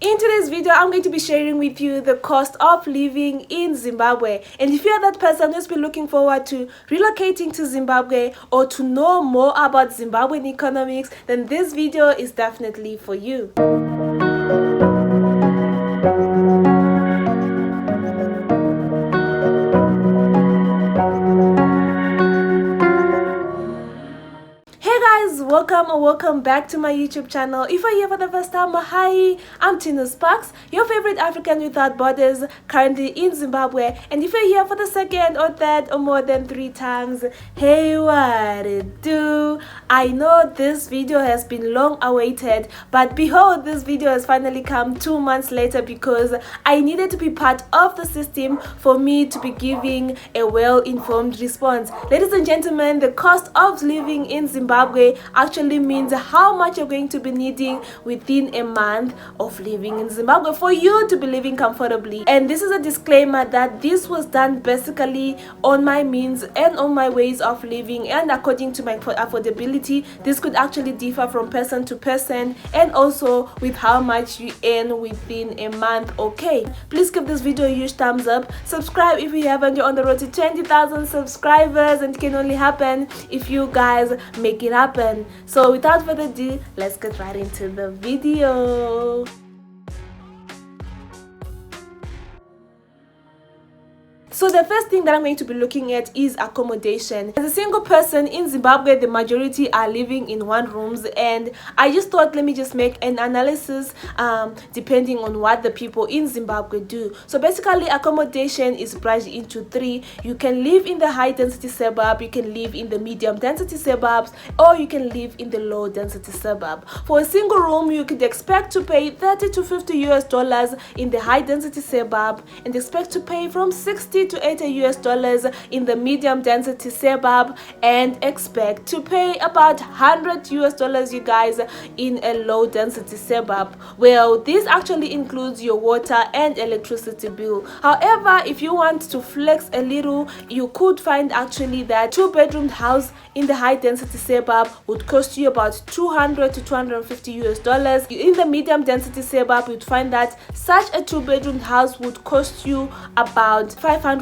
In today's video, I'm going to be sharing with you the cost of living in Zimbabwe. And if you're that person who's been looking forward to relocating to Zimbabwe or to know more about Zimbabwean economics, then this video is definitely for you. Welcome back to my YouTube channel. If you're here for the first time, hi, I'm Tino Sparks, your favorite African without borders, currently in Zimbabwe. And if you're here for the second or third or more than 3 times, hey, what it do? I know this video has been long awaited, but behold, this video has finally come 2 months later because I needed to be part of the system for me to be giving a well-informed response. Ladies and gentlemen, the cost of living in Zimbabwe actually means how much you're going to be needing within a month of living in Zimbabwe for you to be living comfortably. And this is a disclaimer that this was done basically on my means and on my ways of living, and according to my affordability. This could actually differ from person to person and also with how much you earn within a month. Okay, please give this video a huge thumbs up, subscribe if you haven't. You're on the road to 20,000 subscribers and it can only happen if you guys make it happen. So without further ado, let's get right into the video. So the first thing that I'm going to be looking at is accommodation. As a single person in Zimbabwe, the majority are living in one rooms, and I just thought let me just make an analysis depending on what the people in Zimbabwe do. So basically accommodation is broken into 3. You can live in the high density suburb, you can live in the medium density suburbs, or you can live in the low density suburb. For a single room, you could expect to pay $30 to $50 in the high density suburb and expect to pay from $60 to $80 in the medium density suburb, and expect to pay about $100 you guys in a low density suburb. Well, this actually includes your water and electricity bill. However, if you want to flex a little, you could find actually that 2-bedroom house in the high density suburb would cost you about $200 to $250. In the medium density suburb, you'd find that such a 2-bedroom house would cost you about $500,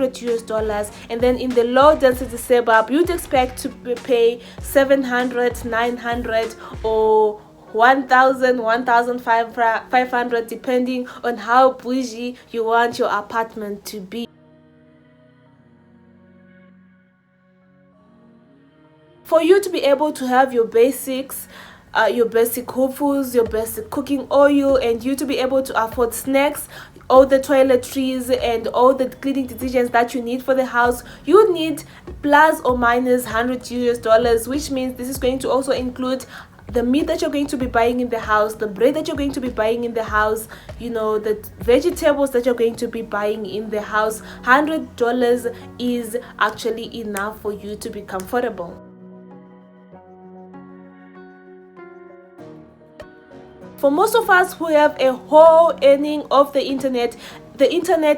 and then in the low density suburb you'd expect to pay $700, $900, or $1,000, $1,500, depending on how bougie you want your apartment to be. For you to be able to have your basics, your basic hopefuls, your basic cooking oil, and you to be able to afford snacks, all the toiletries, and all the cleaning detergents that you need for the house, you need plus or minus $100, which means this is going to also include the meat that you're going to be buying in the house, the bread that you're going to be buying in the house, you know, the vegetables that you're going to be buying in the house. $100 is actually enough for you to be comfortable. For most of us who have a whole earning of the internet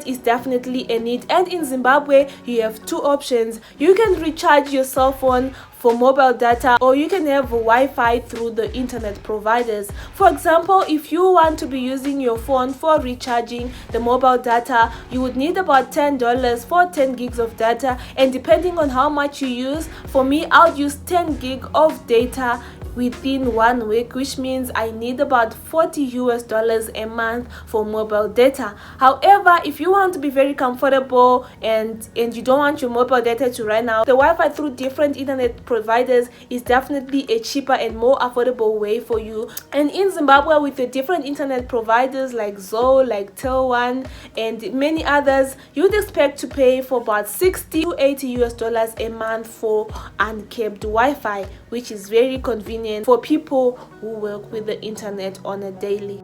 is definitely a need. And in Zimbabwe, you have 2 options. You can recharge your cell phone for mobile data, or you can have Wi-Fi through the internet providers. For example, if you want to be using your phone for recharging the mobile data, you would need about $10 for 10 gigs of data, and depending on how much you use, for me, I'll use 10 gig of data within 1 week, which means I need about $40 a month for mobile data. However, if you want to be very comfortable and you don't want your mobile data to run out, the Wi-Fi through different internet providers is definitely a cheaper and more affordable way for you. And in Zimbabwe, with the different internet providers like Zoe, like Tel1, and many others, you'd expect to pay for about $60 to $80 a month for uncapped Wi-Fi, which is very convenient for people who work with the internet on a daily.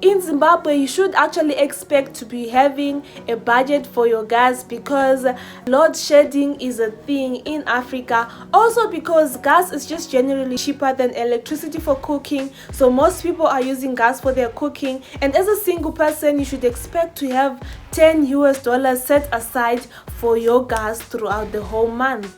In Zimbabwe, you should actually expect to be having a budget for your gas because load shedding is a thing in Africa. Also because gas is just generally cheaper than electricity for cooking, so most people are using gas for their cooking. And as a single person, you should expect to have $10 set aside for your gas throughout the whole month.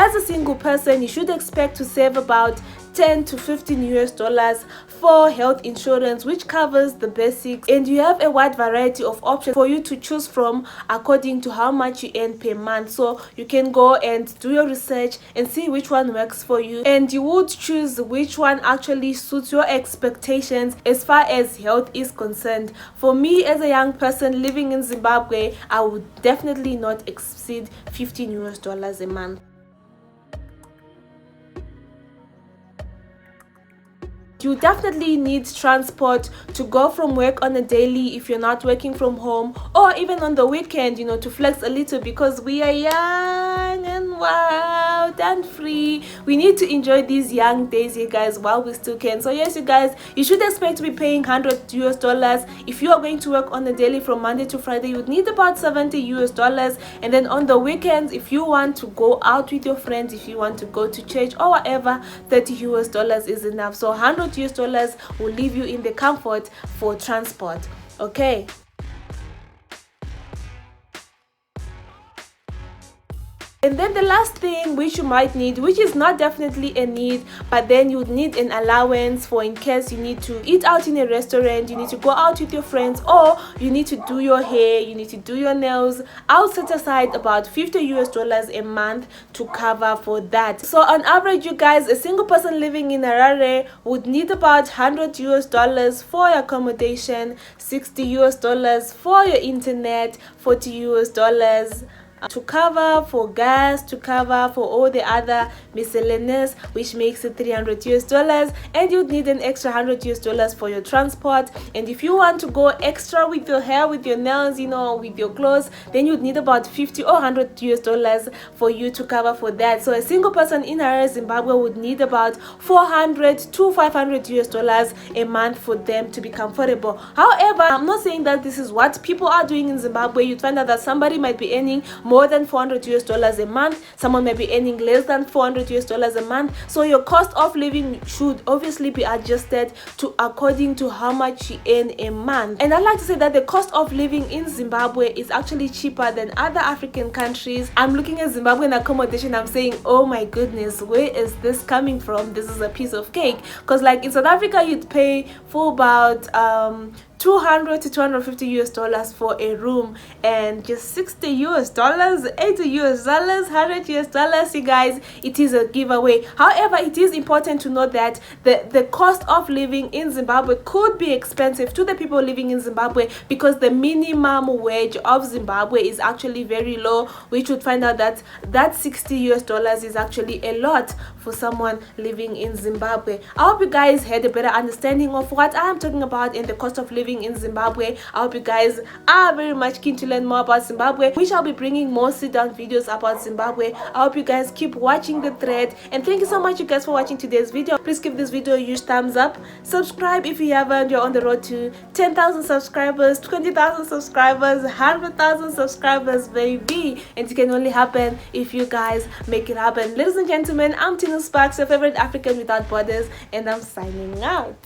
as a single person, you should expect to save about 10 to 15 US dollars for health insurance, which covers the basics, and you have a wide variety of options for you to choose from according to how much you earn per month. So you can go and do your research and see which one works for you, and you would choose which one actually suits your expectations as far as health is concerned. For me, as a young person living in Zimbabwe, I would definitely not exceed 15 US dollars a month. You definitely need transport to go from work on a daily if you're not working from home, or even on the weekend, you know, to flex a little, because we are young and wild and free. We need to enjoy these young days, you guys, while we still can. So yes, you guys, you should expect to be paying 100 US dollars. If you are going to work on a daily from Monday to Friday, you would need about 70 US dollars. And then on the weekends, if you want to go out with your friends, if you want to go to church or whatever, 30 US dollars is enough. So 100 US dollars will leave you in the comfort for transport. Okay. And then the last thing which you might need, which is not definitely a need, but then you would need an allowance for in case you need to eat out in a restaurant, you need to go out with your friends, or you need to do your hair, you need to do your nails. I'll set aside about 50 US dollars a month to cover for that. So on average, you guys, a single person living in Harare would need about 100 US dollars for your accommodation, 60 US dollars for your internet, 40 US dollars to cover for gas, to cover for all the other miscellaneous, which makes it 300 US dollars, and you'd need an extra 100 US dollars for your transport. And if you want to go extra with your hair, with your nails, you know, with your clothes, then you'd need about 50 or 100 US dollars for you to cover for that. So a single person in Harare, Zimbabwe would need about 400 to 500 US dollars a month for them to be comfortable. However, I'm not saying that this is what people are doing in Zimbabwe. You'd find out that somebody might be earning more than 400 US dollars a month, someone may be earning less than 400 US dollars a month. So your cost of living should obviously be adjusted to according to how much you earn a month. And I'd like to say that the cost of living in Zimbabwe is actually cheaper than other African countries. I'm looking at Zimbabwean accommodation, I'm saying, oh my goodness, where is this coming from? This is a piece of cake. Because like in South Africa, you'd pay for about 200 to 250 US dollars for a room, and just 60 US dollars, 80 US dollars, 100 US dollars, you guys, it is a giveaway. However, it is important to note that the cost of living in Zimbabwe could be expensive to the people living in Zimbabwe, because the minimum wage of Zimbabwe is actually very low, which would find out that 60 US dollars is actually a lot for someone living in Zimbabwe. I hope you guys had a better understanding of what I am talking about in the cost of living in Zimbabwe. I hope you guys are very much keen to learn more about Zimbabwe. We shall be bringing more sit-down videos about Zimbabwe. I hope you guys keep watching the thread, and thank you so much, you guys, for watching today's video. Please give this video a huge thumbs up. Subscribe if you haven't. You're on the road to 10,000 subscribers, 20,000 subscribers, 100,000 subscribers, baby, and it can only happen if you guys make it happen. Ladies and gentlemen, I'm Tino Sparks, your favorite African without borders, and I'm signing out.